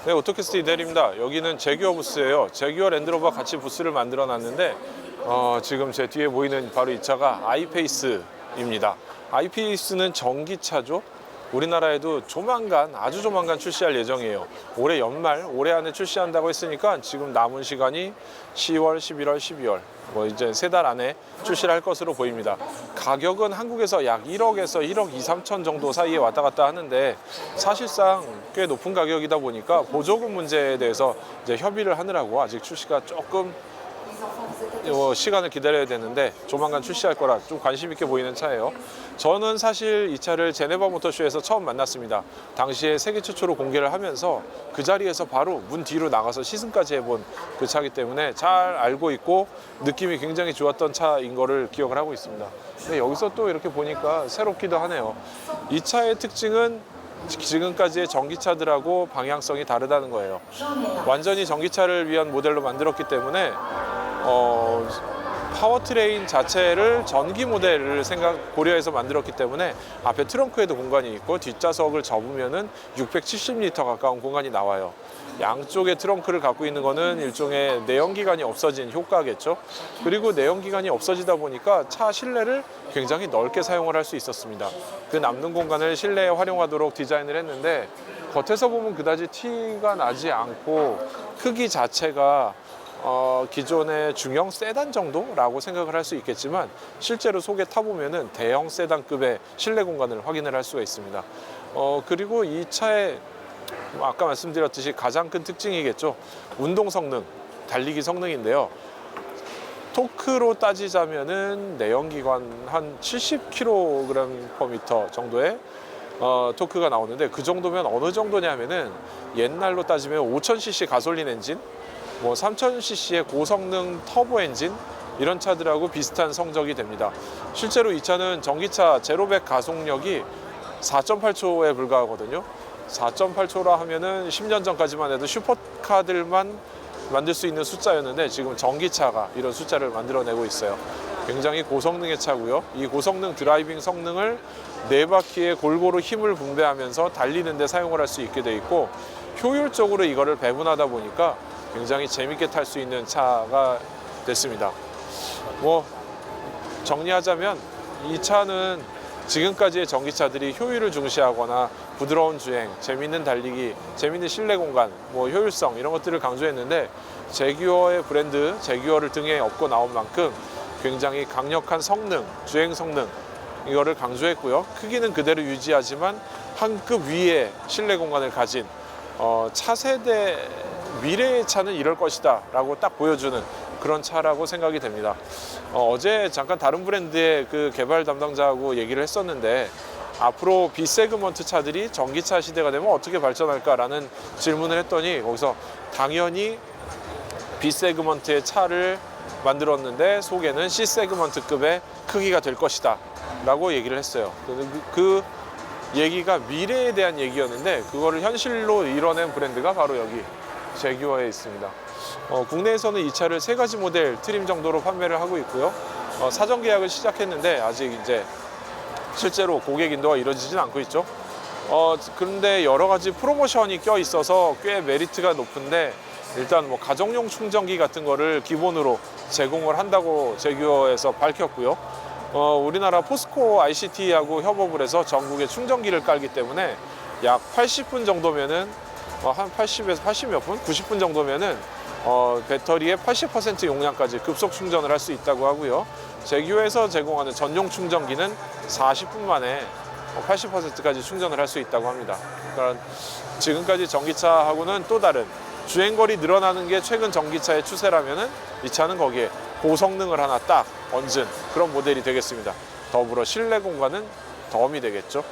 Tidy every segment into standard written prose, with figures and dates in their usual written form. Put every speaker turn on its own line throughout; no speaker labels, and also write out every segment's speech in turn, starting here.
네, 오토캐스트 이대리입니다. 여기는 제규어 부스예요. 제규어 랜드로버 같이 부스를 만들어 놨는데 지금 제 뒤에 보이는 바로 이 차가 아이페이스입니다. 아이페이스는 전기차죠. 우리나라에도 조만간, 아주 조만간 출시할 예정이에요. 올해 연말, 올해 안에 출시한다고 했으니까 지금 남은 시간이 10월, 11월, 12월 뭐 이제 3달 안에 출시를 할 것으로 보입니다. 가격은 한국에서 약 1억에서 1억 2, 3천 정도 사이에 왔다 갔다 하는데 사실상 꽤 높은 가격이다 보니까 보조금 문제에 대해서 이제 협의를 하느라고 아직 출시가 조금 시간을 기다려야 되는데 조만간 출시할 거라 좀 관심 있게 보이는 차예요. 저는 사실 이 차를 제네바 모터쇼에서 처음 만났습니다. 당시에 세계 최초로 공개를 하면서 그 자리에서 바로 문 뒤로 나가서 시승까지 해본 그 차이기 때문에 잘 알고 있고 느낌이 굉장히 좋았던 차인 거를 기억을 하고 있습니다. 근데 여기서 또 이렇게 보니까 새롭기도 하네요. 이 차의 특징은 지금까지의 전기차들하고 방향성이 다르다는 거예요. 완전히 전기차를 위한 모델로 만들었기 때문에 파워트레인 자체를 전기 모델을 고려해서 만들었기 때문에 앞에 트렁크에도 공간이 있고 뒷좌석을 접으면은 670리터 가까운 공간이 나와요. 양쪽에 트렁크를 갖고 있는 거는 일종의 내연기관이 없어진 효과겠죠. 그리고 내연기관이 없어지다 보니까 차 실내를 굉장히 넓게 사용을 할 수 있었습니다. 그 남는 공간을 실내에 활용하도록 디자인을 했는데 겉에서 보면 그다지 티가 나지 않고 크기 자체가 기존의 중형 세단 정도라고 생각을 할 수 있겠지만 실제로 속에 타보면은 대형 세단급의 실내 공간을 확인을 할 수가 있습니다. 그리고 이 차의 아까 말씀드렸듯이 가장 큰 특징이겠죠. 운동 성능, 달리기 성능인데요. 토크로 따지자면은 내연기관 한 70kg/m 정도의 토크가 나오는데 그 정도면 어느 정도냐면은 옛날로 따지면 5000cc 가솔린 엔진, 뭐 3000cc의 고성능 터보 엔진 이런 차들하고 비슷한 성적이 됩니다. 실제로 이 차는 전기차 제로백 가속력이 4.8초에 불과하거든요. 4.8초라 하면은 10년 전까지만 해도 슈퍼카들만 만들 수 있는 숫자였는데 지금 전기차가 이런 숫자를 만들어내고 있어요. 굉장히 고성능의 차고요. 이 고성능 드라이빙 성능을 네 바퀴에 골고루 힘을 분배하면서 달리는 데 사용을 할 수 있게 돼 있고 효율적으로 이거를 배분하다 보니까 굉장히 재밌게 탈 수 있는 차가 됐습니다. 뭐 정리하자면 이 차는 지금까지의 전기차들이 효율을 중시하거나 부드러운 주행, 재밌는 달리기, 재밌는 실내 공간, 뭐 효율성 이런 것들을 강조했는데 제규어의 브랜드, 제규어를 등에 업고 나온 만큼 굉장히 강력한 성능, 주행 성능 이거를 강조했고요. 크기는 그대로 유지하지만 한 급 위의 실내 공간을 가진 차세대 미래의 차는 이럴 것이다 라고 딱 보여주는 그런 차라고 생각이 됩니다. 어제 잠깐 다른 브랜드의 그 개발 담당자하고 얘기를 했었는데 앞으로 B세그먼트 차들이 전기차 시대가 되면 어떻게 발전할까라는 질문을 했더니 거기서 당연히 B세그먼트의 차를 만들었는데 속에는 C세그먼트급의 크기가 될 것이다 라고 얘기를 했어요. 그 얘기가 미래에 대한 얘기였는데 그거를 현실로 이뤄낸 브랜드가 바로 여기 제규어에 있습니다. 국내에서는 이 차를 3가지 모델 트림 정도로 판매를 하고 있고요. 사전 계약을 시작했는데 아직 이제 실제로 고객 인도가 이루어지진 않고 있죠. 그런데 여러 가지 프로모션이 껴 있어서 꽤 메리트가 높은데 일단 뭐 가정용 충전기 같은 거를 기본으로 제공을 한다고 제규어에서 밝혔고요. 우리나라 포스코 ICT하고 협업을 해서 전국에 충전기를 깔기 때문에 약 80분 정도면은 한 80에서 80몇 분? 90분 정도면은 배터리의 80% 용량까지 급속 충전을 할 수 있다고 하고요. 제규어에서 제공하는 전용 충전기는 40분 만에 80%까지 충전을 할 수 있다고 합니다. 그러니까 지금까지 전기차하고는 또 다른 주행거리 늘어나는 게 최근 전기차의 추세라면은 이 차는 거기에 고성능을 하나 딱 얹은 그런 모델이 되겠습니다. 더불어 실내 공간은 덤이 되겠죠.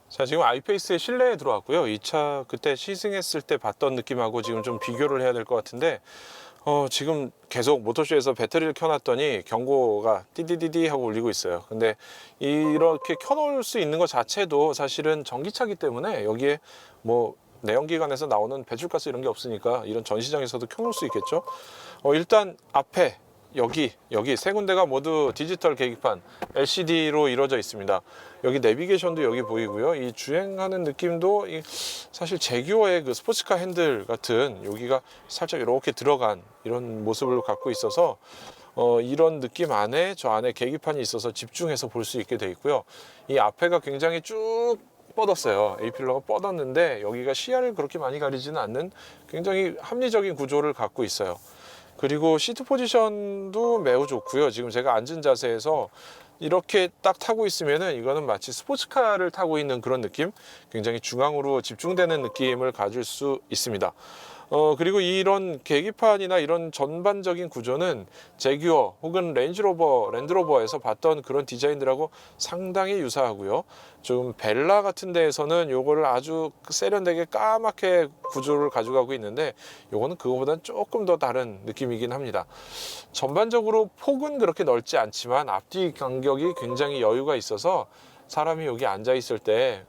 자, 지금 아이페이스의 실내에 들어왔고요. 이 차 그때 시승했을 때 봤던 느낌하고 지금 좀 비교를 해야 될 것 같은데 지금 계속 모터쇼에서 배터리를 켜놨더니 경고가 띠디디디 하고 울리고 있어요. 근데 이렇게 켜놓을 수 있는 것 자체도 사실은 전기차기 때문에 여기에 뭐 내연기관에서 나오는 배출가스 이런 게 없으니까 이런 전시장에서도 켜놓을 수 있겠죠. 일단 앞에 여기 세 군데가 모두 디지털 계기판 LCD로 이루어져 있습니다. 여기 내비게이션도 여기 보이고요. 이 주행하는 느낌도 사실 제규어의 그 스포츠카 핸들 같은 여기가 살짝 이렇게 들어간 이런 모습을 갖고 있어서 이런 느낌 안에 저 안에 계기판이 있어서 집중해서 볼 수 있게 돼 있고요. 이 앞에가 굉장히 쭉 뻗었어요. A필러가 뻗었는데 여기가 시야를 그렇게 많이 가리지는 않는 굉장히 합리적인 구조를 갖고 있어요. 그리고 시트 포지션도 매우 좋고요. 지금 제가 앉은 자세에서 이렇게 딱 타고 있으면은 이거는 마치 스포츠카를 타고 있는 그런 느낌, 굉장히 중앙으로 집중되는 느낌을 가질 수 있습니다. 그리고 이런 계기판이나 이런 전반적인 구조는 제규어 혹은 랜드로버에서 봤던 그런 디자인들하고 상당히 유사하고요. 좀 벨라 같은 데에서는 요거를 아주 세련되게 까맣게 구조를 가져가고 있는데 요거는 그거보다는 조금 더 다른 느낌이긴 합니다. 전반적으로 폭은 그렇게 넓지 않지만 앞뒤 간격이 굉장히 여유가 있어서 사람이 여기 앉아 있을 때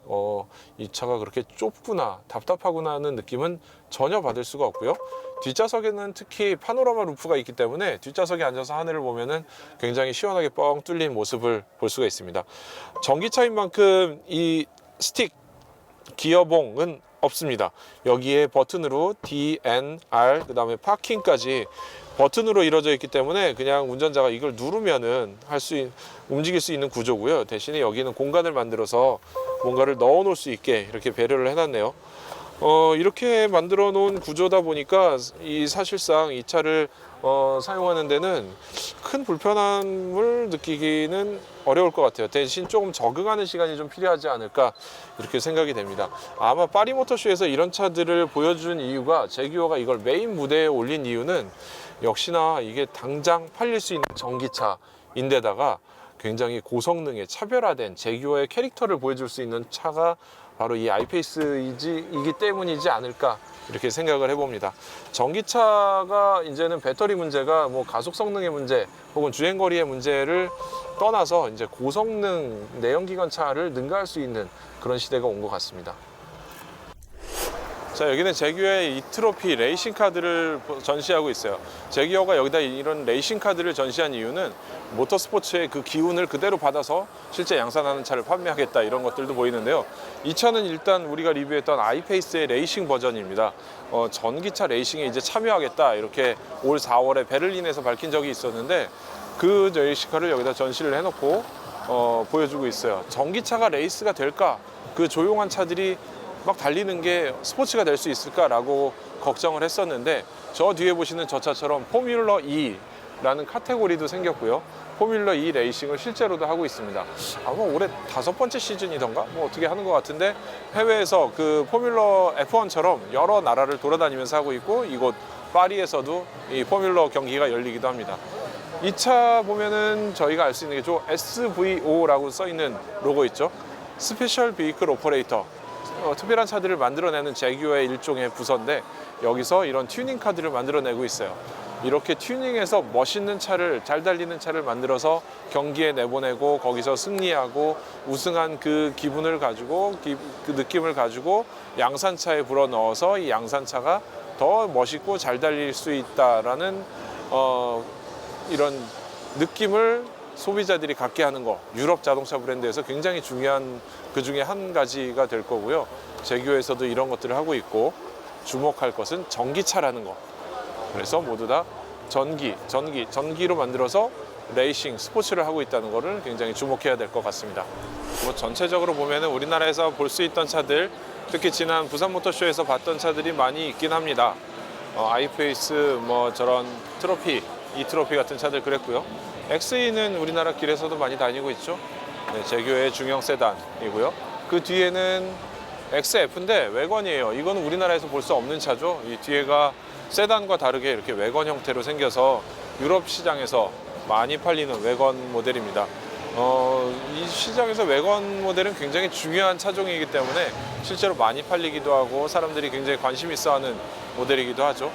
이 차가 그렇게 좁구나 답답하구나 하는 느낌은 전혀 받을 수가 없고요. 뒷좌석에는 특히 파노라마 루프가 있기 때문에 뒷좌석에 앉아서 하늘을 보면은 굉장히 시원하게 뻥 뚫린 모습을 볼 수가 있습니다. 전기차인 만큼 이 스틱 기어봉은 없습니다. 여기에 버튼으로 D, N, R 그 다음에 파킹까지 버튼으로 이루어져 있기 때문에 그냥 운전자가 이걸 누르면은 움직일 수 있는 구조고요. 대신에 여기는 공간을 만들어서 뭔가를 넣어 놓을 수 있게 이렇게 배려를 해놨네요. 이렇게 만들어 놓은 구조다 보니까 사실상 이 차를 사용하는 데는 큰 불편함을 느끼기는 어려울 것 같아요. 대신 조금 적응하는 시간이 좀 필요하지 않을까 이렇게 생각이 됩니다. 아마 파리 모터쇼에서 이런 차들을 보여준 이유가 제규어가 이걸 메인 무대에 올린 이유는 역시나 이게 당장 팔릴 수 있는 전기차인데다가 굉장히 고성능의 차별화된 제규어의 캐릭터를 보여줄 수 있는 차가 바로 이 아이페이스이기 때문이지 않을까 이렇게 생각을 해봅니다. 전기차가 이제는 배터리 문제가 뭐 가속 성능의 문제 혹은 주행거리의 문제를 떠나서 이제 고성능 내연기관차를 능가할 수 있는 그런 시대가 온 것 같습니다. 자, 여기는 제규어의 이트로피 레이싱 카드를 전시하고 있어요. 제규어가 여기다 이런 레이싱 카드를 전시한 이유는 모터스포츠의 그 기운을 그대로 받아서 실제 양산하는 차를 판매하겠다 이런 것들도 보이는데요. 이 차는 일단 우리가 리뷰했던 아이페이스의 레이싱 버전입니다. 전기차 레이싱에 이제 참여하겠다 이렇게 올 4월에 베를린에서 밝힌 적이 있었는데 그 레이싱카를 여기다 전시를 해놓고 보여주고 있어요. 전기차가 레이스가 될까? 그 조용한 차들이 막 달리는 게 스포츠가 될 수 있을까라고 걱정을 했었는데 저 뒤에 보시는 저 차처럼 포뮬러 E라는 카테고리도 생겼고요. 포뮬러 E 레이싱을 실제로도 하고 있습니다. 아마 올해 5번째 시즌이던가 뭐 어떻게 하는 것 같은데 해외에서 그 포뮬러 F1처럼 여러 나라를 돌아다니면서 하고 있고 이곳 파리에서도 이 포뮬러 경기가 열리기도 합니다. 이 차 보면은 저희가 알 수 있는 게 저 SVO라고 써 있는 로고 있죠. 스페셜 비이클 오퍼레이터. 특별한 차들을 만들어내는 제규어의 일종의 부서인데 여기서 이런 튜닝 카드를 만들어내고 있어요. 이렇게 튜닝해서 멋있는 차를 잘 달리는 차를 만들어서 경기에 내보내고 거기서 승리하고 우승한 그 기분을 가지고 그 느낌을 가지고 양산차에 불어넣어서 이 양산차가 더 멋있고 잘 달릴 수 있다라는 이런 느낌을 소비자들이 갖게 하는 거 유럽 자동차 브랜드에서 굉장히 중요한 그 중에 한 가지가 될 거고요. 제규어에서도 이런 것들을 하고 있고 주목할 것은 전기차라는 거. 그래서 모두 다 전기로 만들어서 레이싱, 스포츠를 하고 있다는 거를 굉장히 주목해야 될 것 같습니다. 뭐 전체적으로 보면은 우리나라에서 볼 수 있던 차들, 특히 지난 부산 모터쇼에서 봤던 차들이 많이 있긴 합니다. 아이페이스, 뭐 저런 트로피, 이 트로피 같은 차들 그랬고요. XE는 우리나라 길에서도 많이 다니고 있죠. 네, 제규어의 중형 세단이고요. 그 뒤에는 XF인데 외건이에요. 이거는 우리나라에서 볼 수 없는 차죠. 이 뒤에가 세단과 다르게 이렇게 외건 형태로 생겨서 유럽 시장에서 많이 팔리는 외건 모델입니다. 이 시장에서 외건 모델은 굉장히 중요한 차종이기 때문에 실제로 많이 팔리기도 하고 사람들이 굉장히 관심 있어 하는 모델이기도 하죠.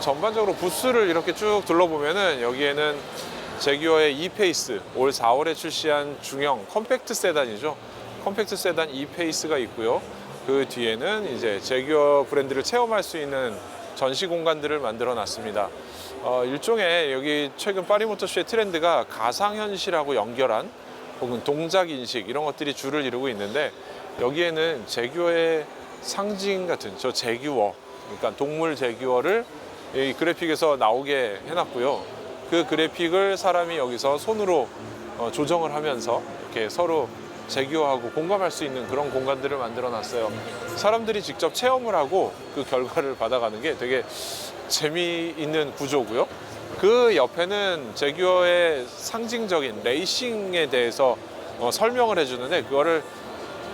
전반적으로 부스를 이렇게 쭉 둘러보면은 여기에는 제규어의 E-페이스, 올 4월에 출시한 중형 컴팩트 세단이죠. 컴팩트 세단 E-페이스가 있고요. 그 뒤에는 이제 제규어 브랜드를 체험할 수 있는 전시 공간들을 만들어 놨습니다. 일종의 여기 최근 파리 모터쇼의 트렌드가 가상현실하고 연결한 혹은 동작 인식 이런 것들이 주를 이루고 있는데, 여기에는 제규어의 상징 같은 저 제규어, 그러니까 동물 제규어를 이 그래픽에서 나오게 해놨고요. 그 그래픽을 사람이 여기서 손으로 조정을 하면서 이렇게 서로 제규어하고 공감할 수 있는 그런 공간들을 만들어 놨어요. 사람들이 직접 체험을 하고 그 결과를 받아가는 게 되게 재미있는 구조고요. 그 옆에는 제규어의 상징적인 레이싱에 대해서 설명을 해주는데, 그거를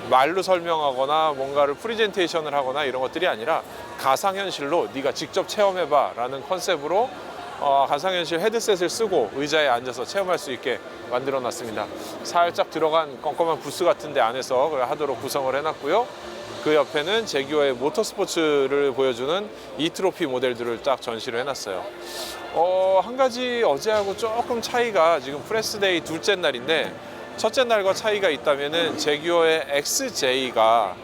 말로 설명하거나 뭔가를 프리젠테이션을 하거나 이런 것들이 아니라 가상현실로 네가 직접 체험해봐 라는 컨셉으로 가상현실 헤드셋을 쓰고 의자에 앉아서 체험할 수 있게 만들어 놨습니다. 살짝 들어간 껌껌한 부스 같은데 안에서 하도록 구성을 해놨고요. 그 옆에는 제규어의 모터스포츠를 보여주는 E-트로피 모델들을 딱 전시를 해놨어요. 한 가지 어제하고 조금 차이가, 지금 프레스데이 둘째 날인데 첫째 날과 차이가 있다면은 제규어의 XJ가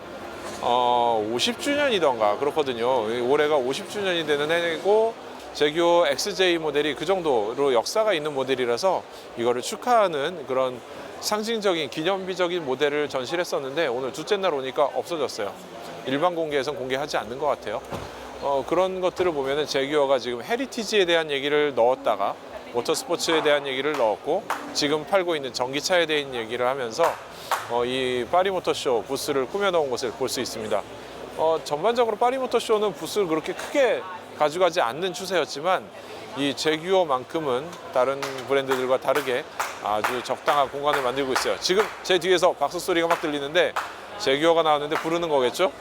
50주년이던가 그렇거든요. 올해가 50주년이 되는 해고 제규어 XJ 모델이 그 정도로 역사가 있는 모델이라서 이거를 축하하는 그런 상징적인 기념비적인 모델을 전시를 했었는데, 오늘 둘째 날 오니까 없어졌어요. 일반 공개에선 공개하지 않는 것 같아요. 그런 것들을 보면은 제규어가 지금 헤리티지에 대한 얘기를 넣었다가 모터스포츠에 대한 얘기를 넣었고, 지금 팔고 있는 전기차에 대한 얘기를 하면서 이 파리 모터쇼 부스를 꾸며놓은 것을 볼 수 있습니다. 전반적으로 파리 모터쇼는 부스를 그렇게 크게 가져가지 않는 추세였지만, 이 제규어만큼은 다른 브랜드들과 다르게 아주 적당한 공간을 만들고 있어요. 지금 제 뒤에서 박수 소리가 막 들리는데 제규어가 나왔는데 부르는 거겠죠?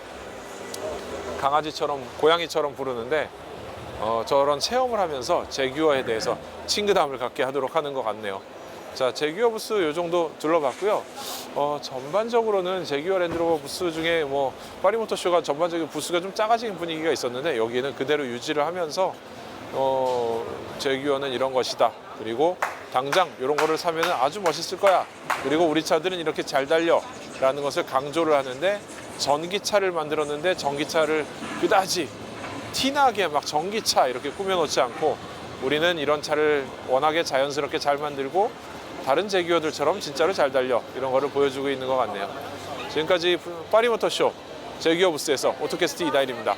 강아지처럼, 고양이처럼 부르는데 저런 체험을 하면서 제규어에 대해서 친근함을 갖게 하도록 하는 것 같네요. 자, 제규어 부스 이 정도 둘러봤고요. 전반적으로는 제규어 랜드로버 부스 중에 파리 모터쇼가 전반적인 부스가 좀 작아진 분위기가 있었는데, 여기는 그대로 유지를 하면서 제규어는 이런 것이다. 그리고 당장 이런 거를 사면은 아주 멋있을 거야. 그리고 우리 차들은 이렇게 잘 달려 라는 것을 강조를 하는데, 전기차를 만들었는데 전기차를 그다지 티나게 막 전기차 이렇게 꾸며놓지 않고, 우리는 이런 차를 워낙에 자연스럽게 잘 만들고 다른 제규어들처럼 진짜로 잘 달려, 이런 거를 보여주고 있는 것 같네요. 지금까지 파리 모터쇼 제규어 부스에서 오토캐스트 이다일입니다.